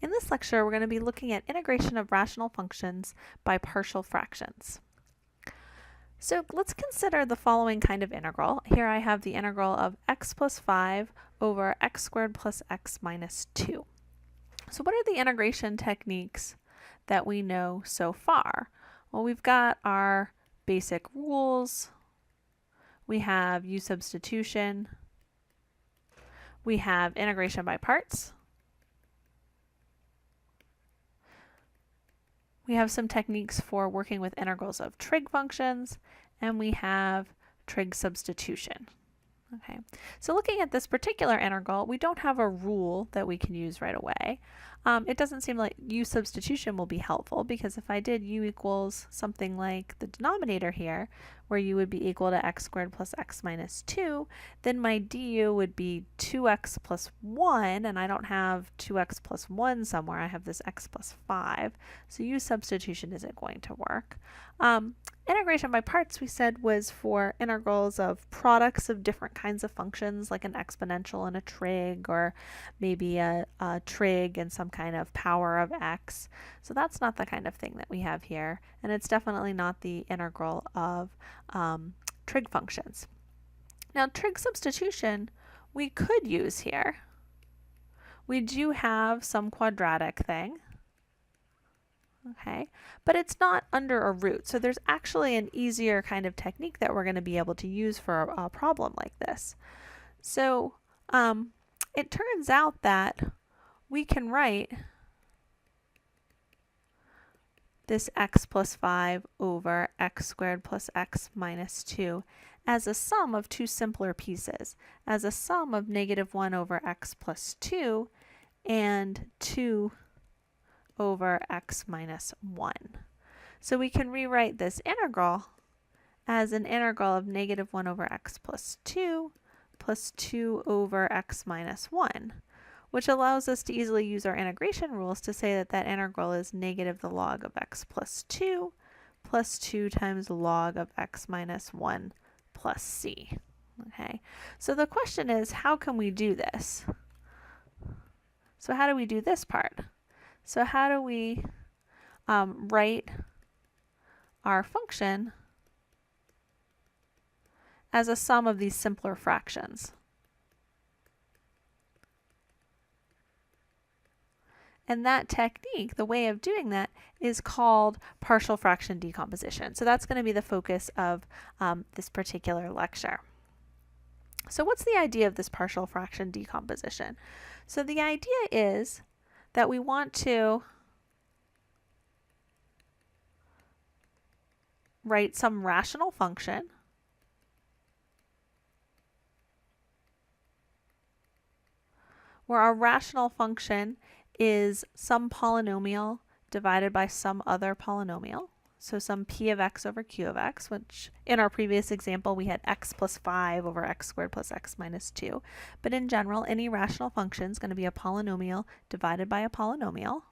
In this lecture, we're going to be looking at integration of rational functions by partial fractions. So let's consider the following kind of integral. Here I have the integral of x plus 5 over x squared plus x minus 2. So what are the integration techniques that we know so far? Well, we've got our basic rules. We have u substitution. We have integration by parts. We have some techniques for working with integrals of trig functions, and we have trig substitution. Okay, so looking at this particular integral, we don't have a rule that we can use right away. It doesn't seem like u substitution will be helpful, because if I did u equals something like the denominator here, where u would be equal to x squared plus x minus 2, then my du would be 2x plus 1, and I don't have 2x plus 1 somewhere. I have this x plus 5, so u substitution isn't going to work. Integration by parts, we said, was for integrals of products of different kinds of functions, like an exponential and a trig, or maybe a trig and some kind of power of x. So that's not the kind of thing that we have here, and it's definitely not the integral of trig functions. Now, trig substitution we could use here. We do have some quadratic thing. Okay, but it's not under a root, so there's actually an easier kind of technique that we're going to be able to use for a problem like this. So it turns out that we can write this x plus 5 over x squared plus x minus 2 as a sum of two simpler pieces, as a sum of -1 over x plus 2 and 2 over x minus 1. So we can rewrite this integral as an integral of -1 over x plus 2 over x minus 1, which allows us to easily use our integration rules to say that that integral is negative the log of x plus 2 times log of x minus 1 plus c. Okay, so the question is, how can we do this? So how do we do this part? So how do we write our function as a sum of these simpler fractions? And that technique, the way of doing that, is called partial fraction decomposition. So that's going to be the focus of this particular lecture. So what's the idea of this partial fraction decomposition? So the idea is that we want to write some rational function where our rational function is some polynomial divided by some other polynomial. So some p of x over q of x, which in our previous example we had x plus 5 over x squared plus x minus 2. But in general, any rational function is going to be a polynomial divided by a polynomial.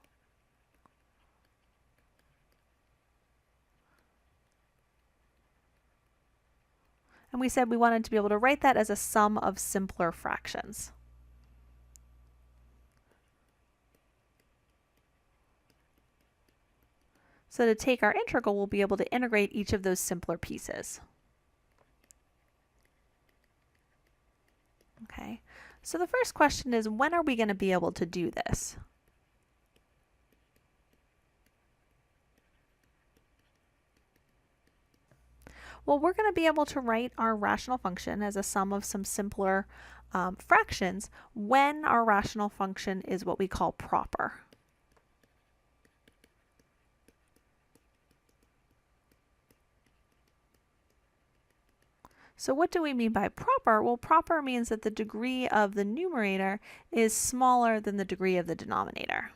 And we said we wanted to be able to write that as a sum of simpler fractions. So to take our integral, we'll be able to integrate each of those simpler pieces. Okay, so the first question is, when are we going to be able to do this? Well, we're going to be able to write our rational function as a sum of some simpler fractions when our rational function is what we call proper. So what do we mean by proper? Well, proper means that the degree of the numerator is smaller than the degree of the denominator.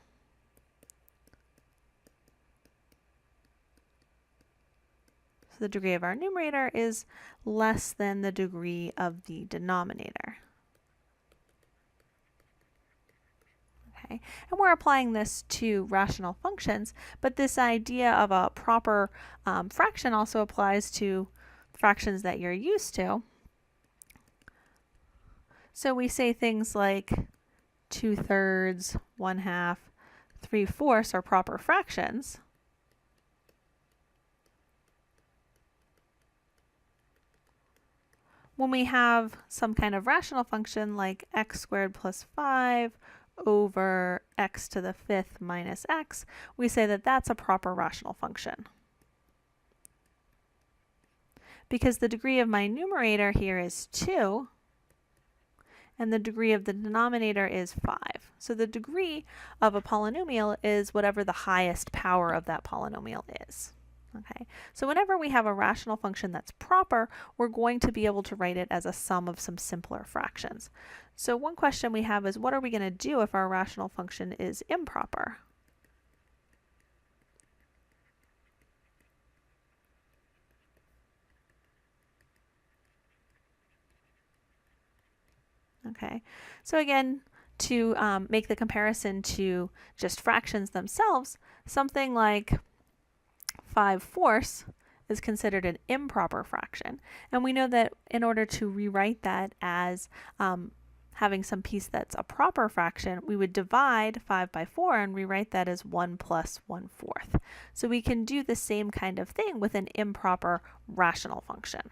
So the degree of our numerator is less than the degree of the denominator. Okay, and we're applying this to rational functions, but this idea of a proper fraction also applies to fractions that you're used to. So we say things like 2/3, 1/2, 3/4 are proper fractions, when we have some kind of rational function like x squared plus 5 over x to the 5th minus x, we say that that's a proper rational function. Because the degree of my numerator here is 2, and the degree of the denominator is 5. So the degree of a polynomial is whatever the highest power of that polynomial is. Okay, so whenever we have a rational function that's proper, we're going to be able to write it as a sum of some simpler fractions. So one question we have is, what are we going to do if our rational function is improper? Okay, so again, to make the comparison to just fractions themselves, something like 5/4 is considered an improper fraction. And we know that in order to rewrite that as having some piece that's a proper fraction, we would divide 5 by 4 and rewrite that as 1 plus 1/4. So we can do the same kind of thing with an improper rational function.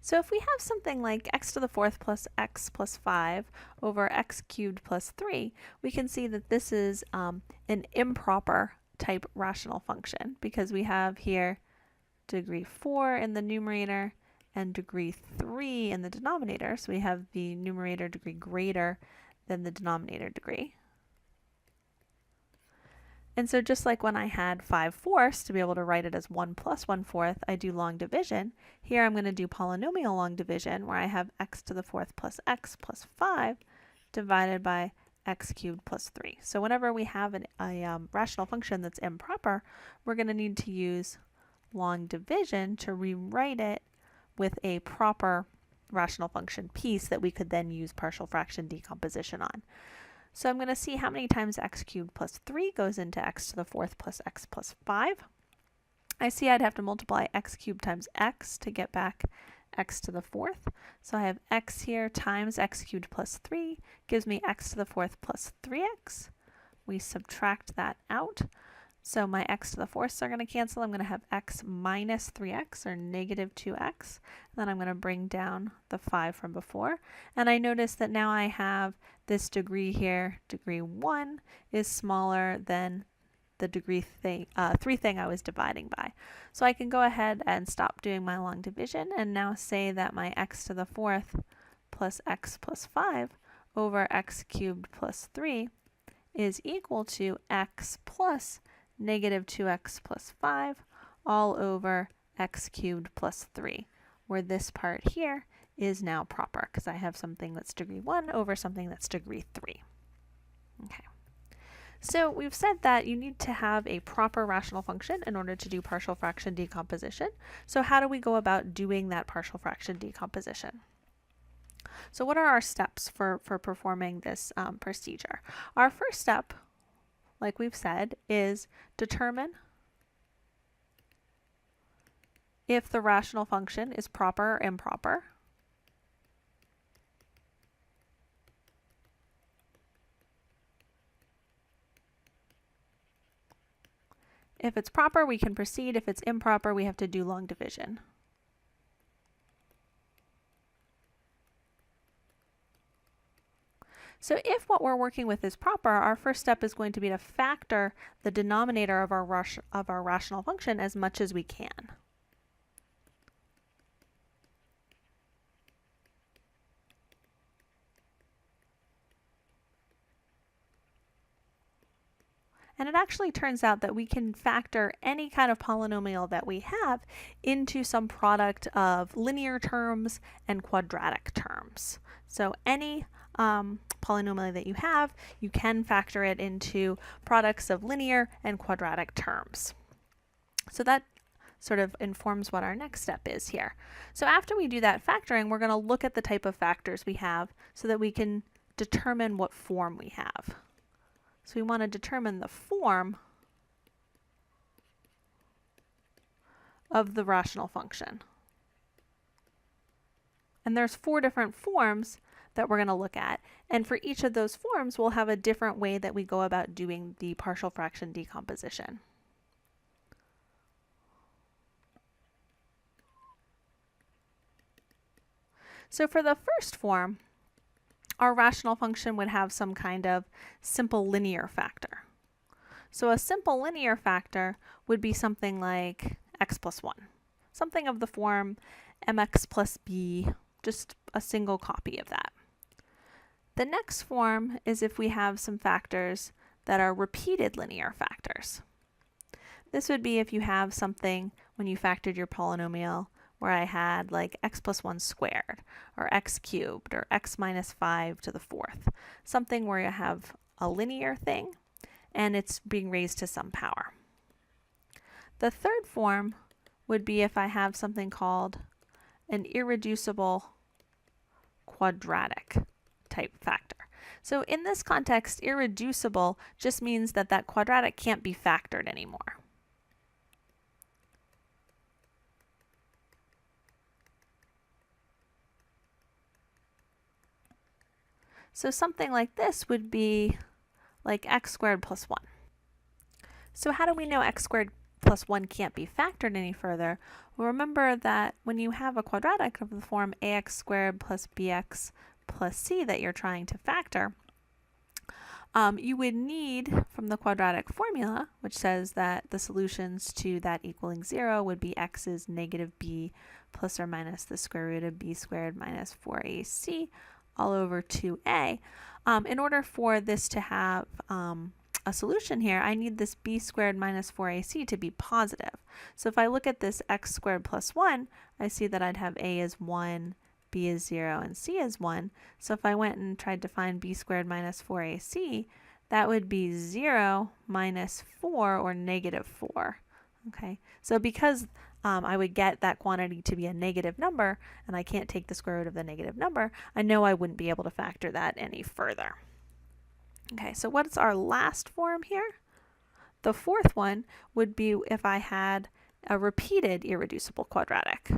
So if we have something like x to the 4th plus x plus 5 over x cubed plus 3, we can see that this is an improper type rational function because we have here degree 4 in the numerator and degree 3 in the denominator. So we have the numerator degree greater than the denominator degree. And so just like when I had 5/4 to be able to write it as 1 plus 1/4, I do long division. Here I'm going to do polynomial long division where I have x to the 4th plus x plus 5 divided by x cubed plus 3. So whenever we have a rational function that's improper, we're going to need to use long division to rewrite it with a proper rational function piece that we could then use partial fraction decomposition on. So I'm going to see how many times x cubed plus 3 goes into x to the 4th plus x plus 5. I see I'd have to multiply x cubed times x to get back x to the 4th. So I have x here times x cubed plus 3 gives me x to the 4th plus 3x. We subtract that out. So my x to the 4ths are going to cancel. I'm going to have x minus 3x, or negative 2x. Then I'm going to bring down the 5 from before. And I notice that now I have this degree here, degree 1, is smaller than the degree 3 thing I was dividing by. So I can go ahead and stop doing my long division and now say that my x to the 4th plus x plus 5 over x cubed plus 3 is equal to x plus negative 2x plus 5 all over x cubed plus 3, where this part here is now proper because I have something that's degree 1 over something that's degree 3. Okay. So we've said that you need to have a proper rational function in order to do partial fraction decomposition. So how do we go about doing that partial fraction decomposition? So what are our steps for performing this procedure? Our first step, like we've said, is determine if the rational function is proper or improper. If it's proper, we can proceed. If it's improper, we have to do long division. So if what we're working with is proper, our first step is going to be to factor the denominator of our rational function as much as we can. And it actually turns out that we can factor any kind of polynomial that we have into some product of linear terms and quadratic terms. So any polynomial that you have, you can factor it into products of linear and quadratic terms. So that sort of informs what our next step is here. So after we do that factoring, we're going to look at the type of factors we have so that we can determine what form we have. So we want to determine the form of the rational function. And there's 4 different forms that we're going to look at. And for each of those forms, we'll have a different way that we go about doing the partial fraction decomposition. So for the first form, our rational function would have some kind of simple linear factor. So a simple linear factor would be something like x plus 1, something of the form mx plus b, just a single copy of that. The next form is if we have some factors that are repeated linear factors. This would be if you have something when you factored your polynomial where I had like x plus 1 squared, or x cubed, or x minus 5 to the fourth, something where you have a linear thing and it's being raised to some power. The third form would be if I have something called an irreducible quadratic type factor. So in this context, irreducible just means that that quadratic can't be factored anymore. So something like this would be like x squared plus 1. So how do we know x squared plus 1 can't be factored any further? Well, remember that when you have a quadratic of the form ax squared plus bx plus c that you're trying to factor, you would need from the quadratic formula, which says that the solutions to that equaling 0 would be x is negative b plus or minus the square root of b squared minus 4ac all over 2a. In order for this to have a solution here, I need this b squared minus 4ac to be positive. So if I look at this x squared plus 1, I see that I'd have a is 1, b is 0, and c is 1. So if I went and tried to find b squared minus 4ac, that would be 0 minus 4, or negative 4. Okay, so because I would get that quantity to be a negative number, and I can't take the square root of the negative number, I know I wouldn't be able to factor that any further. Okay, so what's our last form here? The fourth one would be if I had a repeated irreducible quadratic.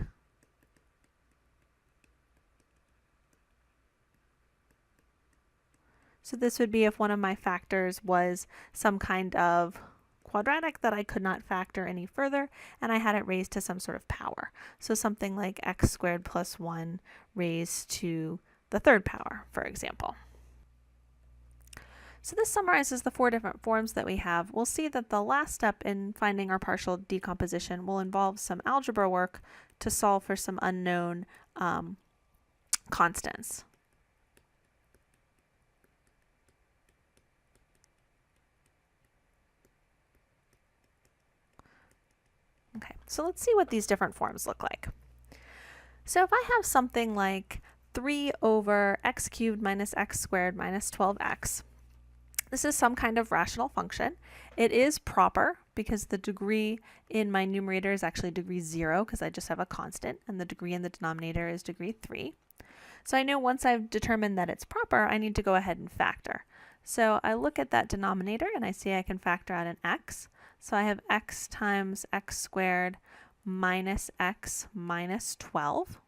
So this would be if one of my factors was some kind of quadratic that I could not factor any further, and I had it raised to some sort of power. So something like x squared plus 1 raised to the third power, for example. So this summarizes the 4 different forms that we have. We'll see that the last step in finding our partial decomposition will involve some algebra work to solve for some unknown constants. Okay, so let's see what these different forms look like. So if I have something like 3 over x cubed minus x squared minus 12x, this is some kind of rational function. It is proper because the degree in my numerator is actually degree 0 because I just have a constant, and the degree in the denominator is degree 3. So I know once I've determined that it's proper, I need to go ahead and factor. So I look at that denominator and I see I can factor out an x. So I have x times x squared minus x minus 12.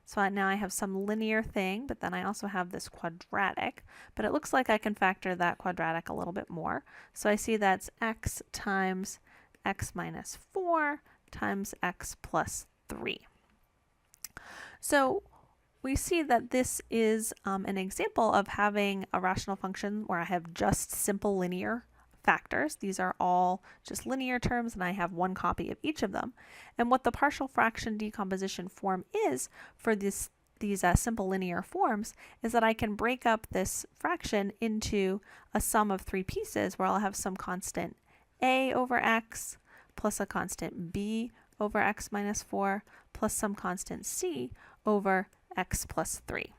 So now I have some linear thing, but then I also have this quadratic. But it looks like I can factor that quadratic a little bit more. So I see that's x times x minus 4 times x plus 3. So we see that this is an example of having a rational function where I have just simple linear factors. These are all just linear terms, and I have one copy of each of them. And what the partial fraction decomposition form is for these simple linear forms is that I can break up this fraction into a sum of 3 pieces where I'll have some constant a over x plus a constant b over x minus 4 plus some constant c over x plus 3.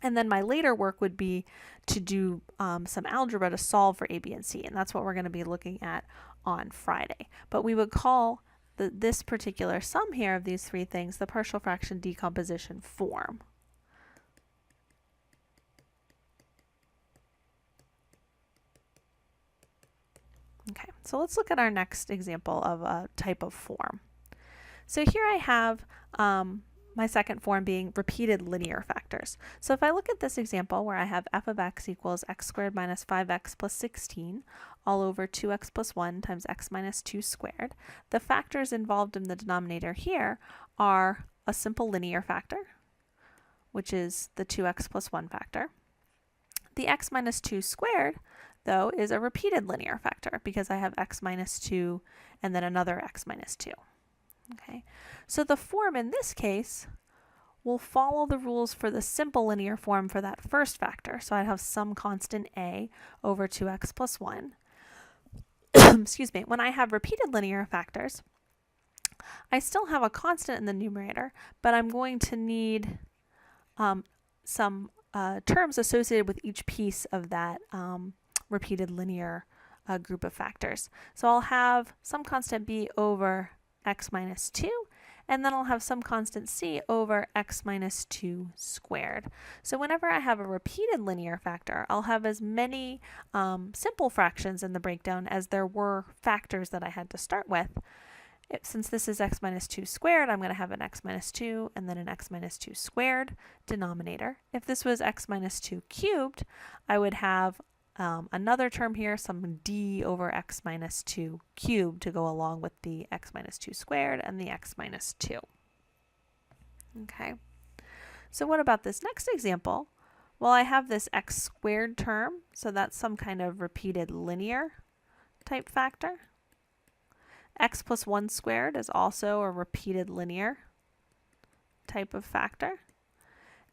And then my later work would be to do some algebra to solve for a, b, and c, and that's what we're going to be looking at on Friday. But we would call this particular sum here of these 3 things the partial fraction decomposition form. Okay, so let's look at our next example of a type of form. So here I have my second form being repeated linear factors. So if I look at this example where I have f of x equals x squared minus 5x plus 16 all over 2x plus 1 times x minus 2 squared, the factors involved in the denominator here are a simple linear factor, which is the 2x plus 1 factor. The x minus 2 squared, though, is a repeated linear factor because I have x minus 2 and then another x minus 2. Okay, so the form in this case will follow the rules for the simple linear form for that first factor. So I'd have some constant a over 2x plus 1. Excuse me. When I have repeated linear factors, I still have a constant in the numerator, but I'm going to need some terms associated with each piece of that repeated linear group of factors. So I'll have some constant b over x minus 2, and then I'll have some constant c over x minus 2 squared. So whenever I have a repeated linear factor, I'll have as many simple fractions in the breakdown as there were factors that I had to start with. Since this is x minus 2 squared, I'm going to have an x minus 2 and then an x minus 2 squared denominator. If this was x minus 2 cubed, I would have another term here, some d over x minus 2 cubed to go along with the x minus 2 squared and the x minus 2. Okay, so what about this next example? Well, I have this x squared term, so that's some kind of repeated linear type factor. X plus 1 squared is also a repeated linear type of factor.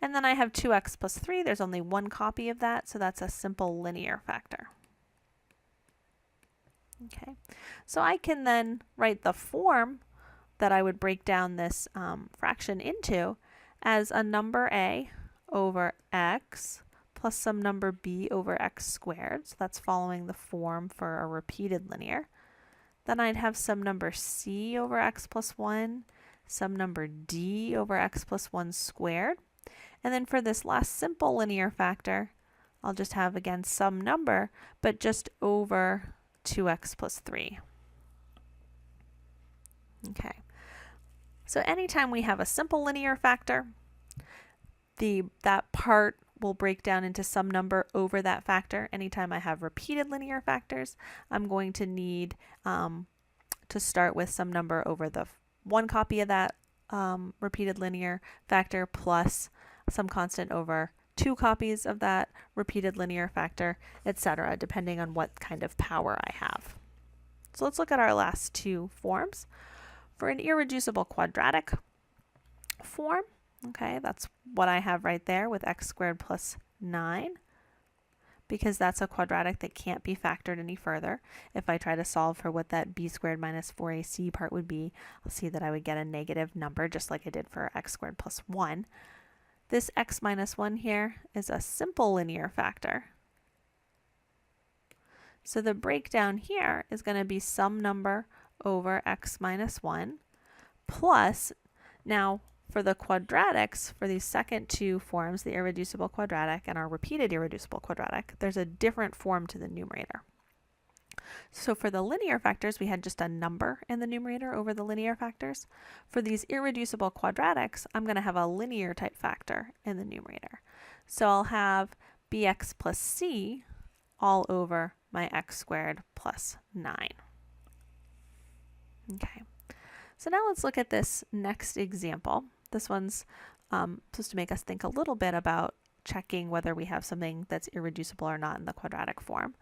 And then I have 2x plus 3. There's only one copy of that, so that's a simple linear factor. Okay, so I can then write the form that I would break down this fraction into as a number a over x plus some number b over x squared. So that's following the form for a repeated linear. Then I'd have some number c over x plus 1, some number d over x plus 1 squared. And then for this last simple linear factor, I'll just have, again, some number, but just over 2x plus 3. Okay, so anytime we have a simple linear factor, that part will break down into some number over that factor. Anytime I have repeated linear factors, I'm going to need to start with some number over the one copy of that repeated linear factor plus some constant over 2 copies of that repeated linear factor, etc., depending on what kind of power I have. So let's look at our last two forms. For an irreducible quadratic form, okay, that's what I have right there with x squared plus 9, because that's a quadratic that can't be factored any further. If I try to solve for what that b squared minus 4ac part would be, I'll see that I would get a negative number, just like I did for x squared plus 1. This x minus 1 here is a simple linear factor. So the breakdown here is going to be some number over x minus 1 plus, now for the quadratics, for these second two forms, the irreducible quadratic and our repeated irreducible quadratic, there's a different form to the numerator. So for the linear factors, we had just a number in the numerator over the linear factors. For these irreducible quadratics, I'm going to have a linear type factor in the numerator. So I'll have bx plus c all over my x squared plus 9. Okay, so now let's look at this next example. This one's supposed to make us think a little bit about checking whether we have something that's irreducible or not in the quadratic form.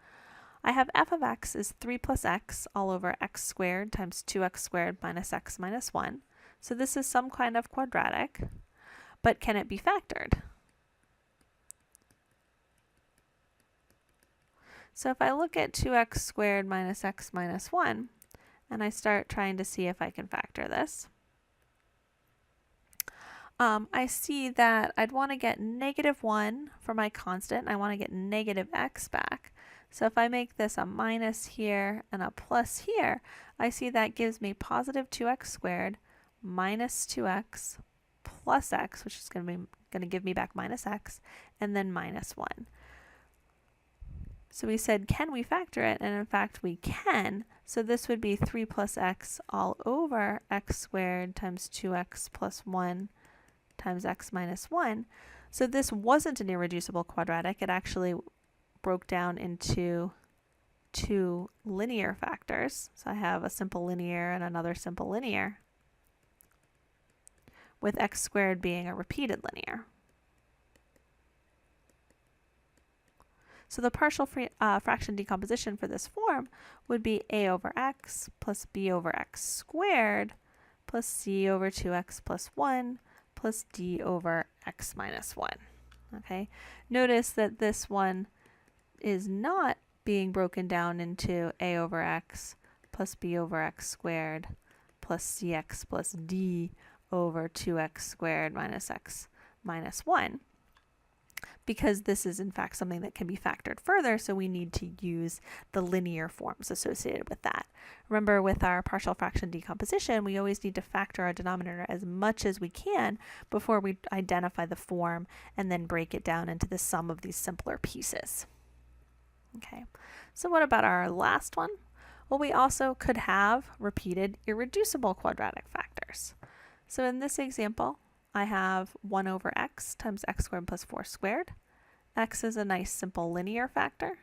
I have f of x is 3 plus x all over x squared times 2x squared minus x minus 1. So this is some kind of quadratic, but can it be factored? So if I look at 2x squared minus x minus 1, and I start trying to see if I can factor this, I see that I'd want to get negative 1 for my constant. I want to get negative x back. So if I make this a minus here and a plus here, I see that gives me positive 2x squared minus 2x plus x, which is going to give me back minus x, and then minus 1. So we said, can we factor it? And in fact, we can. So this would be 3 plus x all over x squared times 2x plus 1 times x minus 1. So this wasn't an irreducible quadratic. It actually broke down into two linear factors. So I have a simple linear and another simple linear, with x squared being a repeated linear. So the partial fraction decomposition for this form would be a over x plus b over x squared plus c over 2x plus 1 plus d over x minus 1. Okay, notice that this one is not being broken down into a over x plus b over x squared plus cx plus d over 2x squared minus x minus 1, because this is in fact something that can be factored further, so we need to use the linear forms associated with that. Remember, with our partial fraction decomposition, we always need to factor our denominator as much as we can before we identify the form and then break it down into the sum of these simpler pieces. Okay, so what about our last one? Well, we also could have repeated irreducible quadratic factors. So in this example, I have 1 over x times x squared plus 4 squared. X is a nice simple linear factor.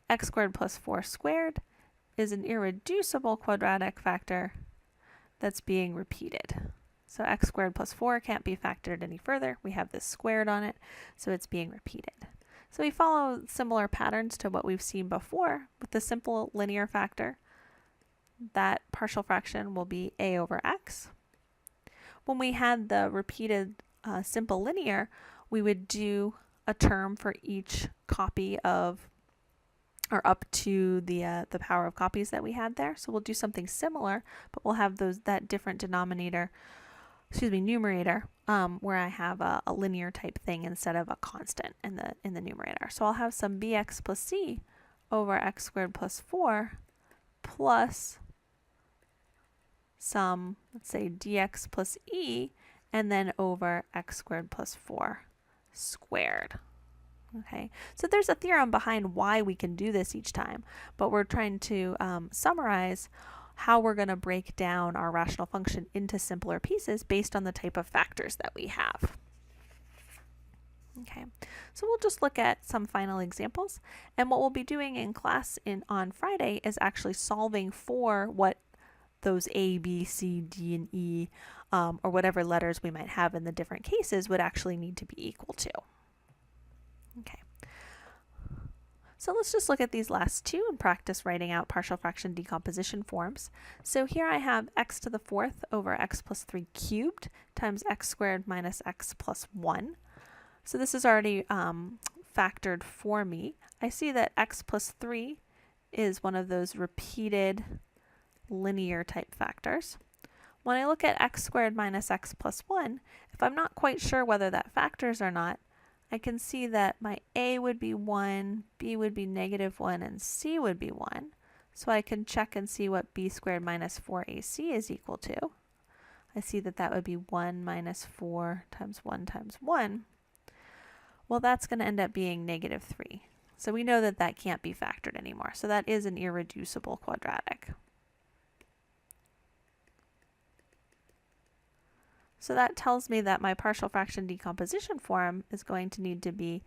X squared plus 4 squared is an irreducible quadratic factor that's being repeated. So x squared plus 4 can't be factored any further. We have this squared on it, so it's being repeated. So we follow similar patterns to what we've seen before. With the simple linear factor, that partial fraction will be a over x. When we had the repeated simple linear, we would do a term for each copy of, or up to the power of copies that we had there. So we'll do something similar, but we'll have that different numerator, where I have a linear type thing instead of a constant in the numerator. So I'll have some bx plus c over x squared plus 4 plus some, let's say, dx plus e, and then over x squared plus 4 squared. Okay, so there's a theorem behind why we can do this each time, but we're trying to summarize how we're going to break down our rational function into simpler pieces based on the type of factors that we have. Okay, so we'll just look at some final examples, and what we'll be doing in class on Friday is actually solving for what those A, B, C, D, and E, or whatever letters we might have in the different cases would actually need to be equal to. Okay. So let's just look at these last two and practice writing out partial fraction decomposition forms. So here I have x to the 4th over x plus 3 cubed times x squared minus x plus 1. So this is already factored for me. I see that x plus 3 is one of those repeated linear type factors. When I look at x squared minus x plus 1, if I'm not quite sure whether that factors or not, I can see that my a would be 1, b would be negative 1, and c would be 1. So I can check and see what b squared minus 4ac is equal to. I see that that would be 1 minus 4 times 1 times 1. Well, that's going to end up being negative 3. So we know that that can't be factored anymore. So that is an irreducible quadratic. So that tells me that my partial fraction decomposition form is going to need to be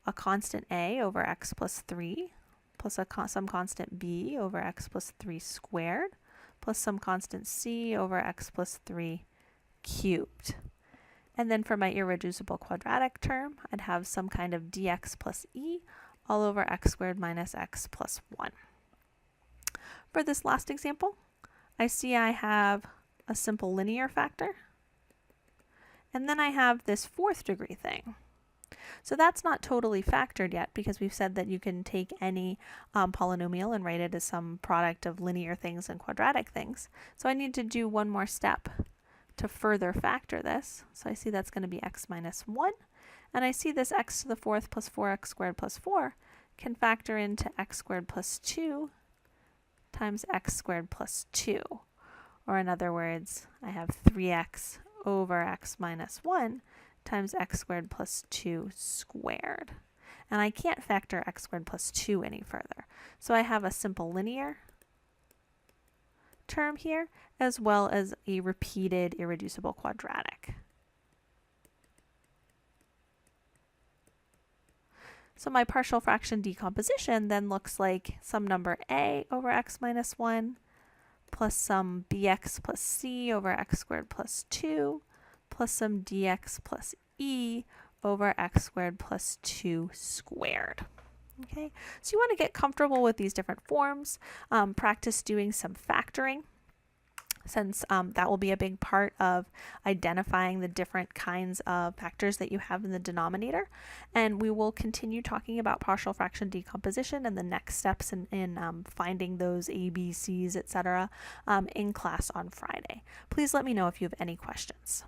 a constant a over x plus 3 plus some constant b over x plus 3 squared plus some constant c over x plus 3 cubed. And then for my irreducible quadratic term, I'd have some kind of dx plus e all over x squared minus x plus 1. For this last example, I see I have a simple linear factor. And then I have this 4th degree thing. So that's not totally factored yet because we've said that you can take any polynomial and write it as some product of linear things and quadratic things. So I need to do one more step to further factor this. So I see that's going to be x minus 1. And I see this x to the 4th plus 4x squared plus 4 can factor into x squared plus 2 times x squared plus 2. Or in other words, I have 3x over x minus 1 times x squared plus 2 squared. And I can't factor x squared plus 2 any further. So I have a simple linear term here, as well as a repeated irreducible quadratic. So my partial fraction decomposition then looks like some number a over x minus 1 plus some bx plus c over x squared plus 2 plus some dx plus e over x squared plus 2 squared. Okay, so you want to get comfortable with these different forms, practice doing some factoring, since that will be a big part of identifying the different kinds of factors that you have in the denominator. And we will continue talking about partial fraction decomposition and the next steps in finding those ABCs, etc., in class on Friday. Please let me know if you have any questions.